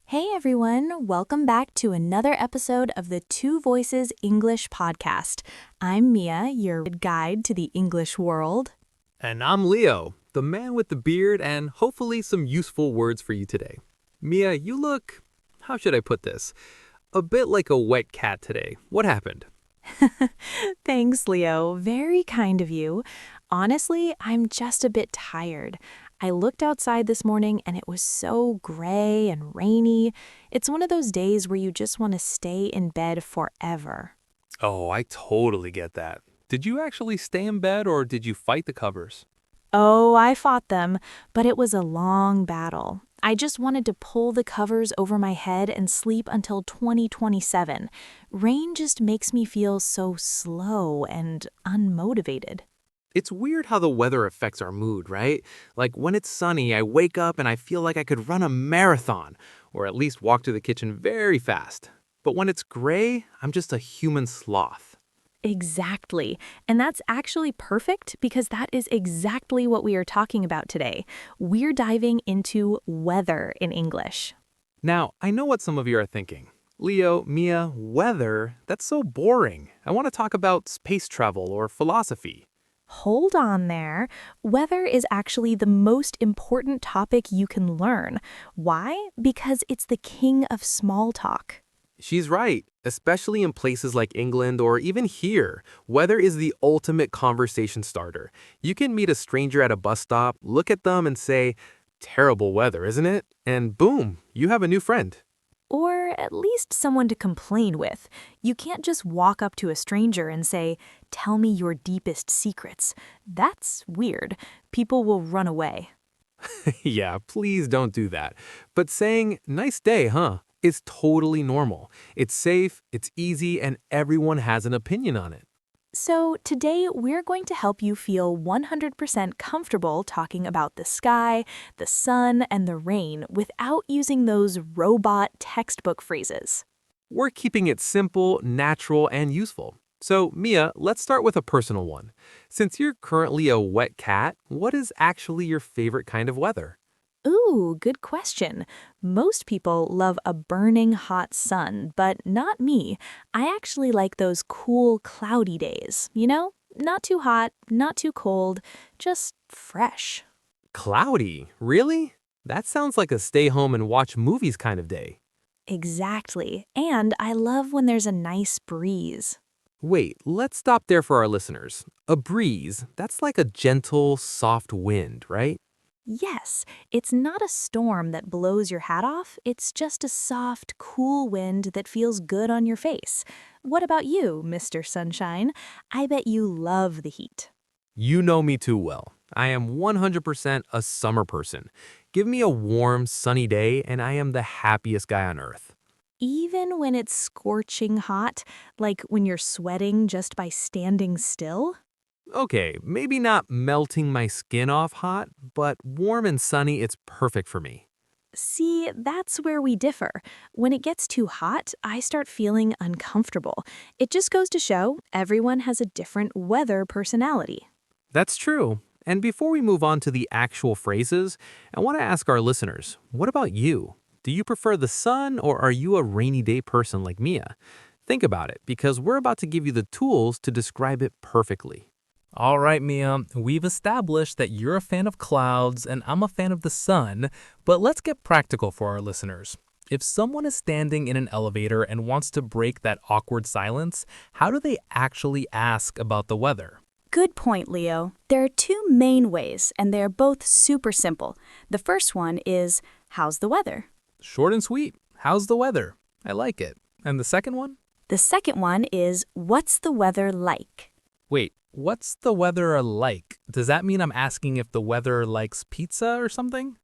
Hey everyone, welcome back to another episode of the Two Voices English podcast. I'm Mia, your guide to the English world. And I'm Leo, the man with the beard and hopefully some useful words for you today. Mia, you look, how should I put this? A bit like a wet cat today. What happened? Thanks, Leo. Very kind of you. Honestly, I'm just a bit tired. I looked outside this morning and it was so gray and rainy. It's one of those days where you just want to stay in bed forever. Oh, I totally get that. Did you actually stay in bed or did you fight the covers? Oh, I fought them, but it was a long battle. I just wanted to pull the covers over my head and sleep until 2027. Rain just makes me feel so slow and unmotivated. It's weird how the weather affects our mood, right? Like when it's sunny, I wake up and I feel like I could run a marathon, or at least walk to the kitchen very fast. But when it's gray, I'm just a human sloth. Exactly. And that's actually perfect because that is exactly what we are talking about today. We're diving into weather in English. Now, I know what some of you are thinking. Leo, Mia, weather, that's so boring. I want to talk about space travel or philosophy. Hold on there. Weather is actually the most important topic you can learn. Why? Because it's the king of small talk. She's right, especially in places like England or even here. Weather is the ultimate conversation starter. You can meet a stranger at a bus stop, look at them and say, "Terrible weather, isn't it?" And boom, you have a new friend. Or at least someone to complain with. You can't just walk up to a stranger and say, "Tell me your deepest secrets." That's weird. People will run away. Yeah, please don't do that. But saying, "Nice day, huh?" is totally normal. It's safe, it's easy, and everyone has an opinion on it. So today we're going to help you feel 100% comfortable talking about the sky, the sun, and the rain without using those robot textbook phrases. We're keeping it simple, natural, and useful. So, Mia, let's start with a personal one. Since you're currently a wet cat, what is actually your favorite kind of weather? Ooh, good question. Most people love a burning hot sun, but not me. I actually like those cool, cloudy days, Not too hot, not too cold, just fresh. Cloudy? Really? That sounds like a stay home and watch movies kind of day. Exactly. And I love when there's a nice breeze. Wait, let's stop there for our listeners. A breeze, that's like a gentle, soft wind, right? Yes, it's not a storm that blows your hat off. It's just a soft, cool wind that feels good on your face. What about you, Mr. Sunshine? I bet you love the heat. You know me too well. I am 100% a summer person. Give me a warm, sunny day, and I am the happiest guy on earth. Even when it's scorching hot, like when you're sweating just by standing still? Okay, maybe not melting my skin off hot, but warm and sunny, it's perfect for me. See, that's where we differ. When it gets too hot, I start feeling uncomfortable. It just goes to show everyone has a different weather personality. That's true. And before we move on to the actual phrases, I want to ask our listeners, what about you? Do you prefer the sun or are you a rainy day person like Mia? Think about it because we're about to give you the tools to describe it perfectly. All right, Mia, we've established that you're a fan of clouds and I'm a fan of the sun, but let's get practical for our listeners. If someone is standing in an elevator and wants to break that awkward silence, how do they actually ask about the weather? Good point, Leo. There are two main ways, and they're both super simple. The first one is, how's the weather? Short and sweet. How's the weather? I like it. And the second one? The second one is, what's the weather like? Wait, what's the weather like? Does that mean I'm asking if the weather likes pizza or something?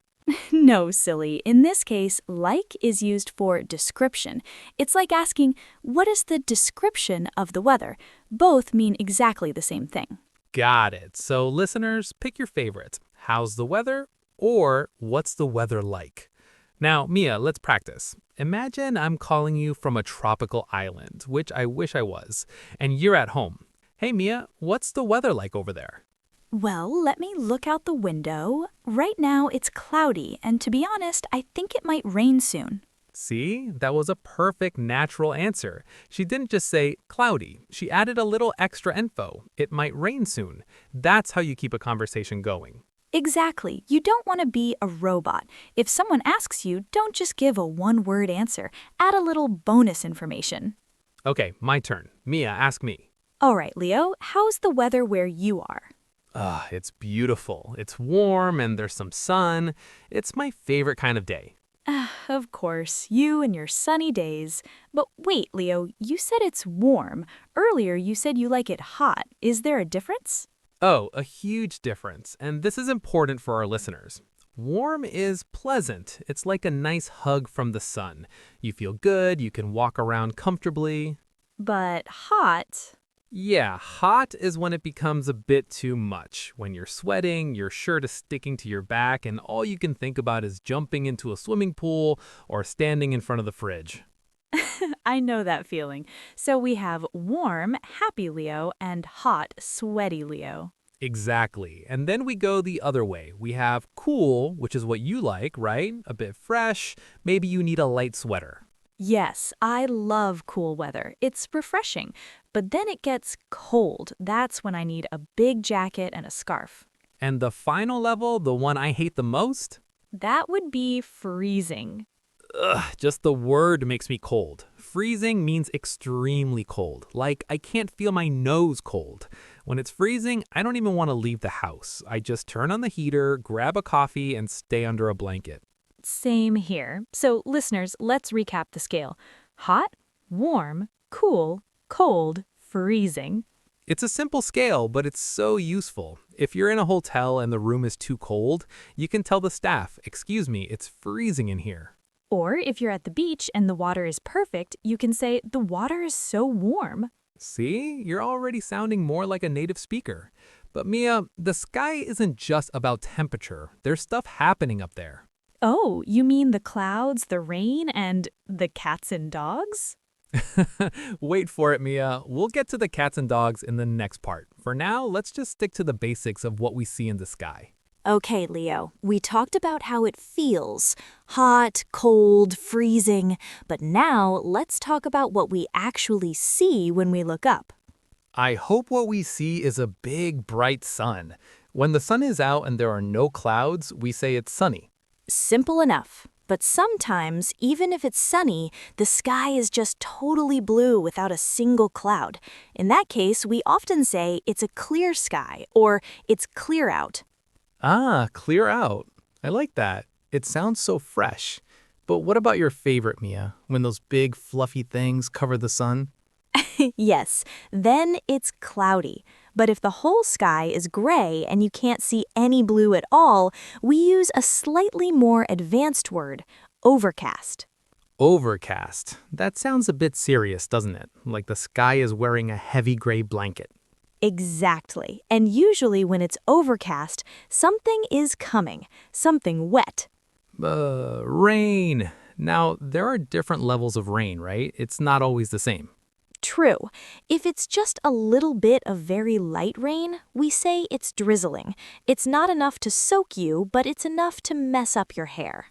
No, silly. In this case, like is used for description. It's like asking, what is the description of the weather? Both mean exactly the same thing. Got it. So listeners, pick your favorite. How's the weather? Or what's the weather like? Now, Mia, let's practice. Imagine I'm calling you from a tropical island, which I wish I was, and you're at home. Hey, Mia, what's the weather like over there? Well, let me look out the window. Right now, it's cloudy, and to be honest, I think it might rain soon. See, that was a perfect natural answer. She didn't just say cloudy. She added a little extra info. It might rain soon. That's how you keep a conversation going. Exactly. You don't want to be a robot. If someone asks you, don't just give a one-word answer. Add a little bonus information. Okay, my turn. Mia, ask me. All right, Leo, how's the weather where you are? It's beautiful. It's warm and there's some sun. It's my favorite kind of day. Of course, you and your sunny days. But wait, Leo, you said it's warm. Earlier, you said you like it hot. Is there a difference? Oh, a huge difference, and this is important for our listeners. Warm is pleasant. It's like a nice hug from the sun. You feel good, you can walk around comfortably. But hot? Yeah, hot is when it becomes a bit too much. When you're sweating, your shirt is sticking to your back, and all you can think about is jumping into a swimming pool or standing in front of the fridge. I know that feeling. So we have warm, happy Leo, and hot, sweaty Leo. Exactly. And then we go the other way. We have cool, which is what you like, right? A bit fresh. Maybe you need a light sweater. Yes, I love cool weather. It's refreshing. But then it gets cold. That's when I need a big jacket and a scarf. And the final level, the one I hate the most? That would be freezing. Ugh, just the word makes me cold. Freezing means extremely cold, like I can't feel my nose cold. When it's freezing, I don't even want to leave the house. I just turn on the heater, grab a coffee, and stay under a blanket. Same here. So, listeners, let's recap the scale. Hot, warm, cool, cold, freezing. It's a simple scale, but it's so useful. If you're in a hotel and the room is too cold, you can tell the staff, "Excuse me, it's freezing in here." Or if you're at the beach and the water is perfect, you can say, the water is so warm. See, you're already sounding more like a native speaker. But Mia, the sky isn't just about temperature. There's stuff happening up there. Oh, you mean the clouds, the rain, and the cats and dogs? Wait for it, Mia. We'll get to the cats and dogs in the next part. For now, let's just stick to the basics of what we see in the sky. Okay, Leo, we talked about how it feels hot, cold, freezing. But now let's talk about what we actually see when we look up. I hope what we see is a big, bright sun. When the sun is out and there are no clouds, we say it's sunny. Simple enough. But sometimes, even if it's sunny, the sky is just totally blue without a single cloud. In that case, we often say it's a clear sky or it's clear out. Ah, clear out. I like that. It sounds so fresh. But what about your favorite, Mia? When those big, fluffy things cover the sun? Yes, then it's cloudy. But if the whole sky is gray and you can't see any blue at all, we use a slightly more advanced word, overcast. Overcast. That sounds a bit serious, doesn't it? Like the sky is wearing a heavy gray blanket. Exactly. And usually when it's overcast, something is coming, something wet. Rain. Now, there are different levels of rain, right? It's not always the same. True. If it's just a little bit of very light rain, we say it's drizzling. It's not enough to soak you, but it's enough to mess up your hair.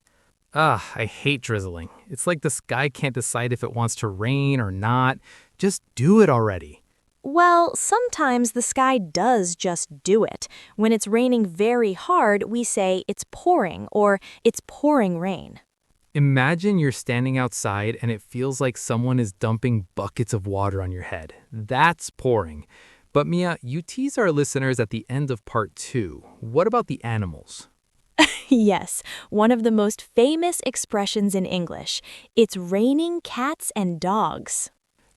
I hate drizzling. It's like the sky can't decide if it wants to rain or not. Just do it already. Well, sometimes the sky does just do it. When it's raining very hard, we say it's pouring or it's pouring rain. Imagine you're standing outside and it feels like someone is dumping buckets of water on your head. That's pouring. But Mia, you tease our listeners at the end of part 2. What about the animals? Yes, one of the most famous expressions in English. It's raining cats and dogs.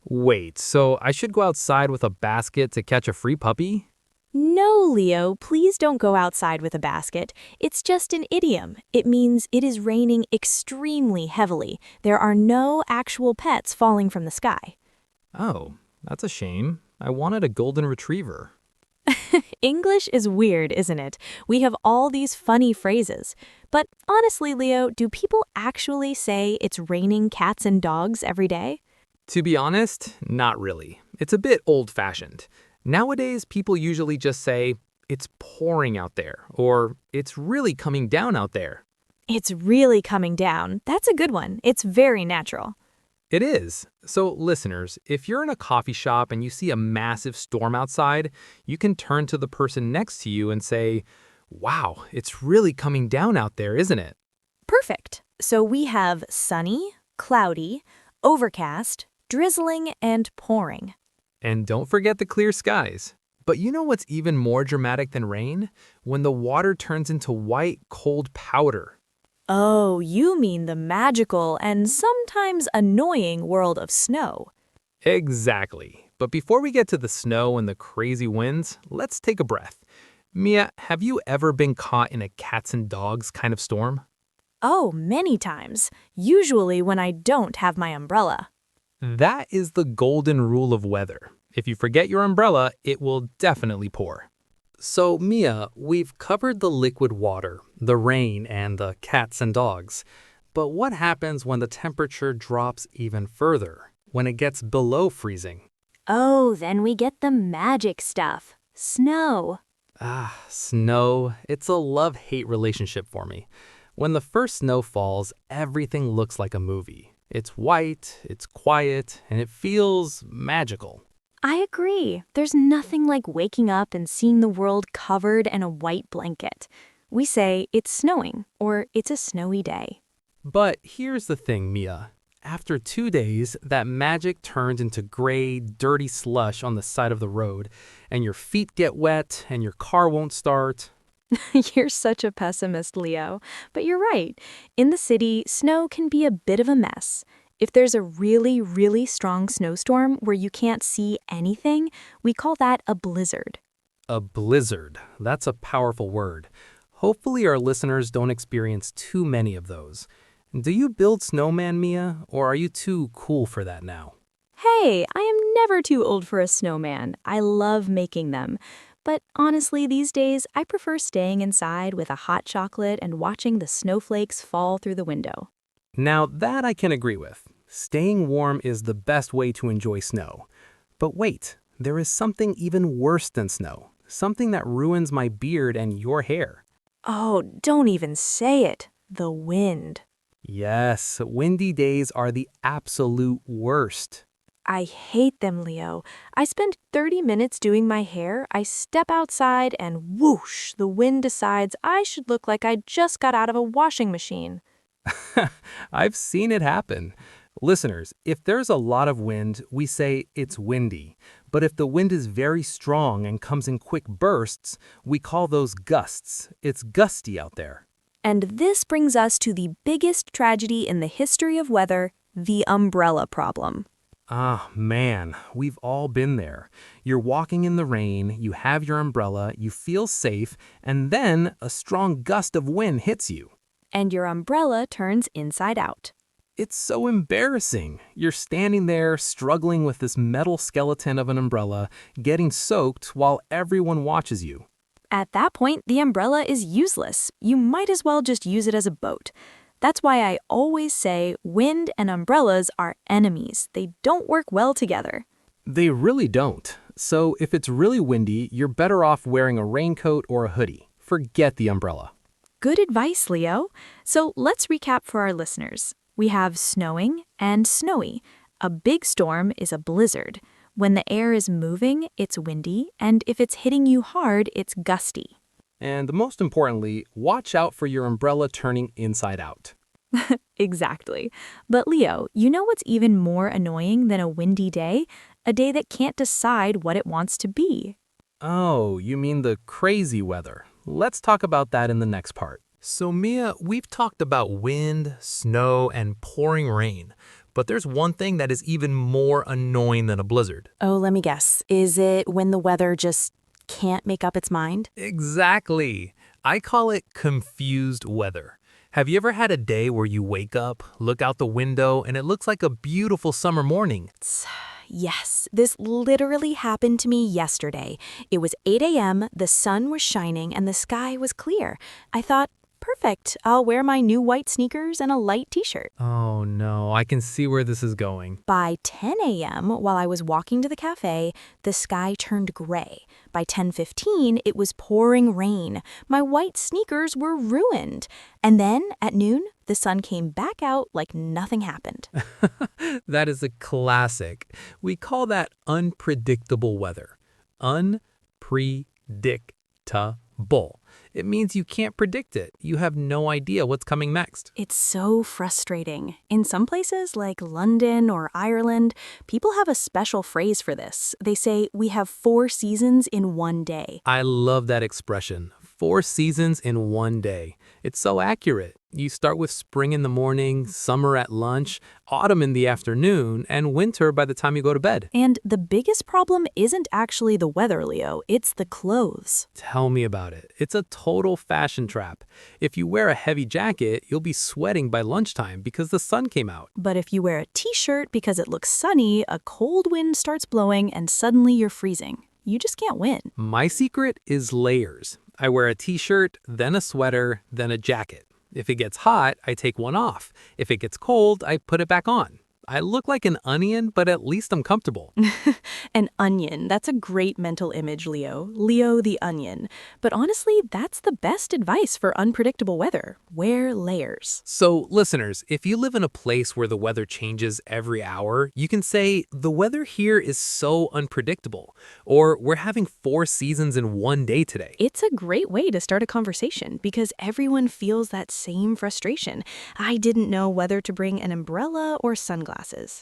Wait, so I should go outside with a basket to catch a free puppy? No, Leo, please don't go outside with a basket. It's just an idiom. It means it is raining extremely heavily. There are no actual pets falling from the sky. Oh, that's a shame. I wanted a golden retriever. English is weird, isn't it? We have all these funny phrases. But honestly, Leo, do people actually say it's raining cats and dogs every day? To be honest, not really. It's a bit old-fashioned. Nowadays, people usually just say, it's pouring out there, or it's really coming down out there. It's really coming down. That's a good one. It's very natural. It is. So, listeners, if you're in a coffee shop and you see a massive storm outside, you can turn to the person next to you and say, "Wow, it's really coming down out there, isn't it?" Perfect. So we have sunny, cloudy, overcast, drizzling, and pouring. And don't forget the clear skies. But you know what's even more dramatic than rain? When the water turns into white, cold powder. Oh, you mean the magical and sometimes annoying world of snow. Exactly. But before we get to the snow and the crazy winds, let's take a breath. Mia, have you ever been caught in a cats and dogs kind of storm? Oh, many times. Usually when I don't have my umbrella. That is the golden rule of weather. If you forget your umbrella, it will definitely pour. So, Mia, we've covered the liquid water, the rain, and the cats and dogs. But what happens when the temperature drops even further, when it gets below freezing? Oh, then we get the magic stuff. Snow. Ah, snow. It's a love-hate relationship for me. When the first snow falls, everything looks like a movie. It's white, it's quiet, and it feels magical. I agree. There's nothing like waking up and seeing the world covered in a white blanket. We say it's snowing or it's a snowy day. But here's the thing, Mia. After 2 days, that magic turns into gray, dirty slush on the side of the road, and your feet get wet, and your car won't start. You're such a pessimist, Leo. But you're right. In the city, snow can be a bit of a mess. If there's a really, really strong snowstorm where you can't see anything, we call that a blizzard. A blizzard. That's a powerful word. Hopefully our listeners don't experience too many of those. Do you build snowman, Mia, or are you too cool for that now? Hey, I am never too old for a snowman. I love making them. But honestly, these days, I prefer staying inside with a hot chocolate and watching the snowflakes fall through the window. Now that I can agree with. Staying warm is the best way to enjoy snow. But wait, there is something even worse than snow. Something that ruins my beard and your hair. Oh, don't even say it. The wind. Yes, windy days are the absolute worst. I hate them, Leo. I spend 30 minutes doing my hair, I step outside, and whoosh, the wind decides I should look like I just got out of a washing machine. I've seen it happen. Listeners, if there's a lot of wind, we say it's windy. But if the wind is very strong and comes in quick bursts, we call those gusts. It's gusty out there. And this brings us to the biggest tragedy in the history of weather, the umbrella problem. Ah, man, we've all been there. You're walking in the rain, you have your umbrella, you feel safe, and then a strong gust of wind hits you. And your umbrella turns inside out. It's so embarrassing. You're standing there struggling with this metal skeleton of an umbrella, getting soaked while everyone watches you. At that point, the umbrella is useless. You might as well just use it as a boat. That's why I always say wind and umbrellas are enemies. They don't work well together. They really don't. So if it's really windy, you're better off wearing a raincoat or a hoodie. Forget the umbrella. Good advice, Leo. So let's recap for our listeners. We have snowing and snowy. A big storm is a blizzard. When the air is moving, it's windy, and if it's hitting you hard, it's gusty. And most importantly, watch out for your umbrella turning inside out. Exactly. But Leo, you know what's even more annoying than a windy day? A day that can't decide what it wants to be. Oh, you mean the crazy weather. Let's talk about that in the next part. So Mia, we've talked about wind, snow, and pouring rain. But there's one thing that is even more annoying than a blizzard. Oh, let me guess. Is it when the weather just can't make up its mind? Exactly. I call it confused weather. Have you ever had a day where you wake up, look out the window, and it looks like a beautiful summer morning? Yes, this literally happened to me yesterday. It was 8 a.m., the sun was shining, and the sky was clear. I thought, perfect. I'll wear my new white sneakers and a light t-shirt. Oh no, I can see where this is going. By 10 a.m., while I was walking to the cafe, the sky turned gray. By 10:15, it was pouring rain. My white sneakers were ruined. And then, at noon, the sun came back out like nothing happened. That is a classic. We call that unpredictable weather. Unpredictable. It means you can't predict it. You have no idea what's coming next. It's so frustrating. In some places, like London or Ireland, people have a special phrase for this. They say, we have 4 seasons in one day. I love that expression. 4 seasons in one day. It's so accurate. You start with spring in the morning, summer at lunch, autumn in the afternoon, and winter by the time you go to bed. And the biggest problem isn't actually the weather, Leo. It's the clothes. Tell me about it. It's a total fashion trap. If you wear a heavy jacket, you'll be sweating by lunchtime because the sun came out. But if you wear a t-shirt because it looks sunny, a cold wind starts blowing and suddenly you're freezing. You just can't win. My secret is layers. I wear a t-shirt, then a sweater, then a jacket. If it gets hot, I take one off. If it gets cold, I put it back on. I look like an onion, but at least I'm comfortable. An onion. That's a great mental image, Leo. Leo the onion. But honestly, that's the best advice for unpredictable weather. Wear layers. So, listeners, if you live in a place where the weather changes every hour, you can say, the weather here is so unpredictable. Or, we're having 4 seasons in one day today. It's a great way to start a conversation because everyone feels that same frustration. I didn't know whether to bring an umbrella or sunglasses.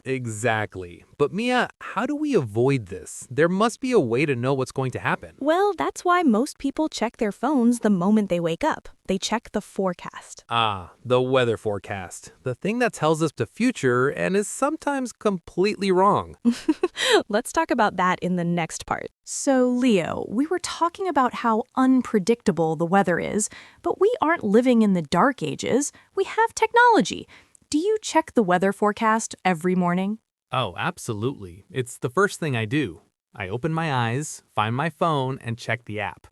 Exactly. But Mia, how do we avoid this? There must be a way to know what's going to happen. Well, that's why most people check their phones the moment they wake up. They check the forecast. Ah, the weather forecast. The thing that tells us the future and is sometimes completely wrong. Let's talk about that in the next part. So, Leo, we were talking about how unpredictable the weather is, but we aren't living in the dark ages. We have technology. Do you check the weather forecast every morning? Oh, absolutely. It's the first thing I do. I open my eyes, find my phone, and check the app.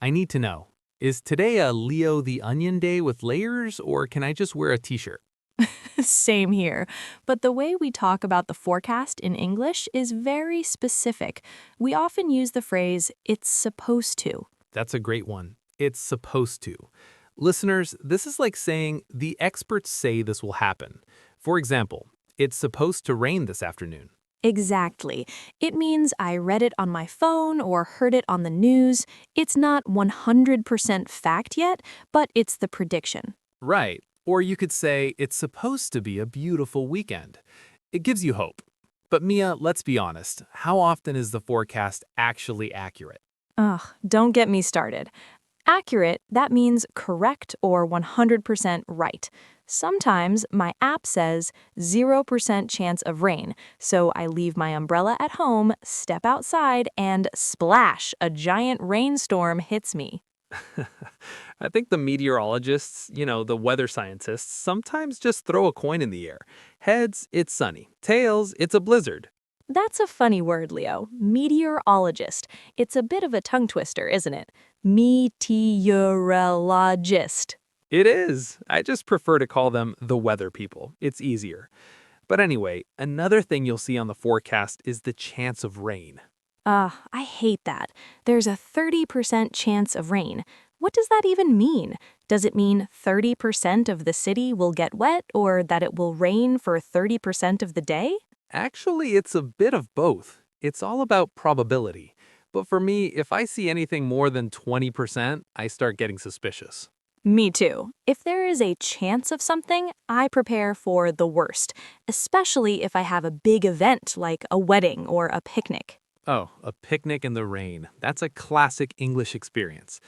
I need to know, is today a Leo the Onion day with layers, or can I just wear a t-shirt? Same here. But the way we talk about the forecast in English is very specific. We often use the phrase, it's supposed to. That's a great one. It's supposed to. Listeners, this is like saying the experts say this will happen. For example, it's supposed to rain this afternoon. Exactly. It means I read it on my phone or heard it on the news. It's not 100% fact yet, but it's the prediction. Right. Or you could say it's supposed to be a beautiful weekend. It gives you hope. But Mia, let's be honest. How often is the forecast actually accurate? Ugh, don't get me started. Accurate, that means correct or 100% right. Sometimes my app says 0% chance of rain, so I leave my umbrella at home, step outside, and splash, a giant rainstorm hits me. I think the meteorologists, the weather scientists, sometimes just throw a coin in the air. Heads, it's sunny. Tails, it's a blizzard. That's a funny word, Leo. Meteorologist. It's a bit of a tongue twister, isn't it? Meteorologist. It is. I just prefer to call them the weather people. It's easier. But anyway, another thing you'll see on the forecast is the chance of rain. I hate that. There's a 30% chance of rain. What does that even mean? Does it mean 30% of the city will get wet or that it will rain for 30% of the day? Actually, it's a bit of both. It's all about probability. But for me, if I see anything more than 20%, I start getting suspicious. Me too. If there is a chance of something, I prepare for the worst, especially if I have a big event like a wedding or a picnic. Oh, a picnic in the rain. That's a classic English experience.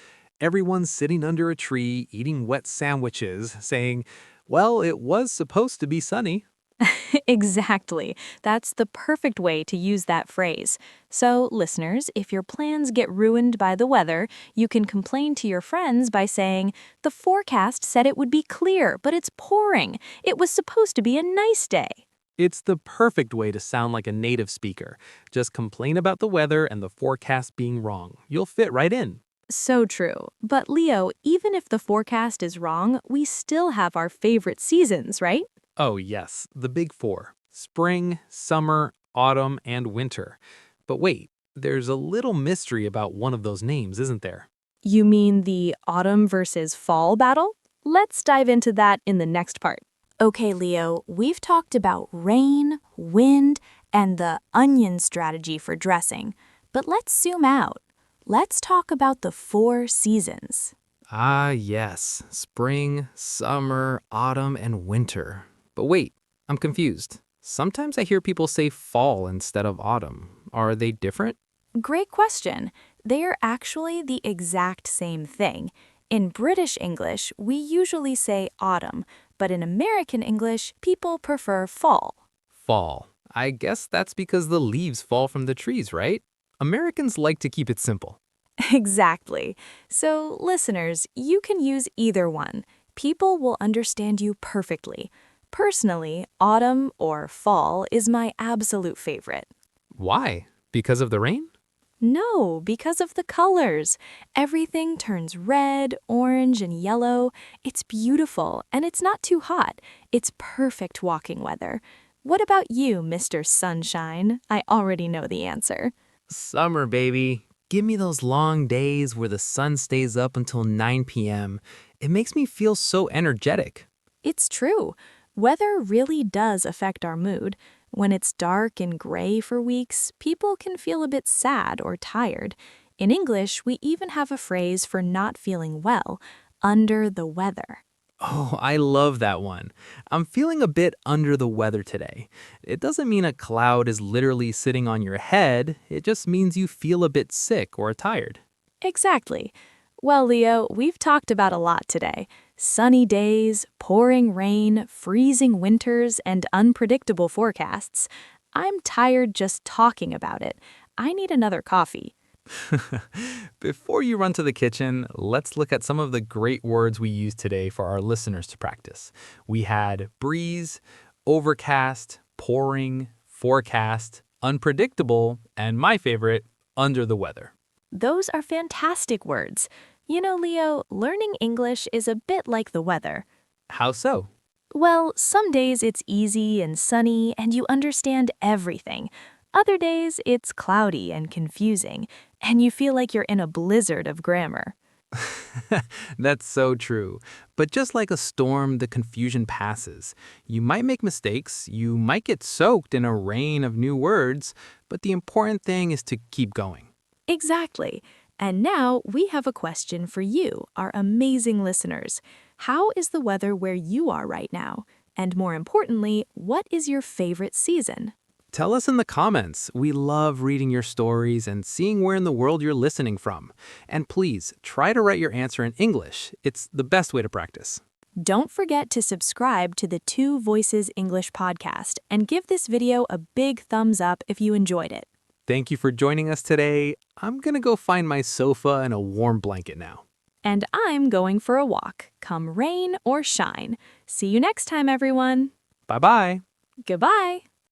Everyone's sitting under a tree, eating wet sandwiches, saying, well, it was supposed to be sunny. Exactly. That's the perfect way to use that phrase. So, listeners, if your plans get ruined by the weather, you can complain to your friends by saying, the forecast said it would be clear, but it's pouring. It was supposed to be a nice day. It's the perfect way to sound like a native speaker. Just complain about the weather and the forecast being wrong. You'll fit right in. So true. But Leo, even if the forecast is wrong, we still have our favorite seasons, right? Oh, yes, the big four: spring, summer, autumn, and winter. But wait, there's a little mystery about one of those names, isn't there? You mean the autumn versus fall battle? Let's dive into that in the next part. Okay, Leo, we've talked about rain, wind, and the onion strategy for dressing. But let's zoom out. Let's talk about the four seasons. Ah, yes, spring, summer, autumn, and winter. But wait, I'm confused. Sometimes I hear people say fall instead of autumn. Are they different? Great question. They are actually the exact same thing. In British English, we usually say autumn, but in American English, people prefer fall. Fall. I guess that's because the leaves fall from the trees, right? Americans like to keep it simple. Exactly. So, listeners, you can use either one. People will understand you perfectly. Personally, autumn or fall is my absolute favorite. Why? Because of the rain? No, because of the colors. Everything turns red, orange, and yellow. It's beautiful, and it's not too hot. It's perfect walking weather. What about you, Mr. Sunshine? I already know the answer. Summer, baby. Give me those long days where the sun stays up until 9 p.m. It makes me feel so energetic. It's true. Weather really does affect our mood. When it's dark and gray for weeks, people can feel a bit sad or tired. In English, we even have a phrase for not feeling well, under the weather. Oh, I love that one. I'm feeling a bit under the weather today. It doesn't mean a cloud is literally sitting on your head, it just means you feel a bit sick or tired. Exactly. Well, Leo, we've talked about a lot today. Sunny days, pouring rain, freezing winters, and unpredictable forecasts. I'm tired just talking about it. I need another coffee. Before you run to the kitchen, let's look at some of the great words we used today for our listeners to practice. We had breeze, overcast, pouring, forecast, unpredictable, and my favorite, under the weather. Those are fantastic words. You know, Leo, learning English is a bit like the weather. How so? Well, some days it's easy and sunny and you understand everything. Other days it's cloudy and confusing, and you feel like you're in a blizzard of grammar. That's so true. But just like a storm, the confusion passes. You might make mistakes, you might get soaked in a rain of new words, but the important thing is to keep going. Exactly. And now we have a question for you, our amazing listeners. How is the weather where you are right now? And more importantly, what is your favorite season? Tell us in the comments. We love reading your stories and seeing where in the world you're listening from. And please, try to write your answer in English. It's the best way to practice. Don't forget to subscribe to the Two Voices English podcast and give this video a big thumbs up if you enjoyed it. Thank you for joining us today. I'm gonna go find my sofa and a warm blanket now. And I'm going for a walk, come rain or shine. See you next time, everyone. Bye-bye. Goodbye.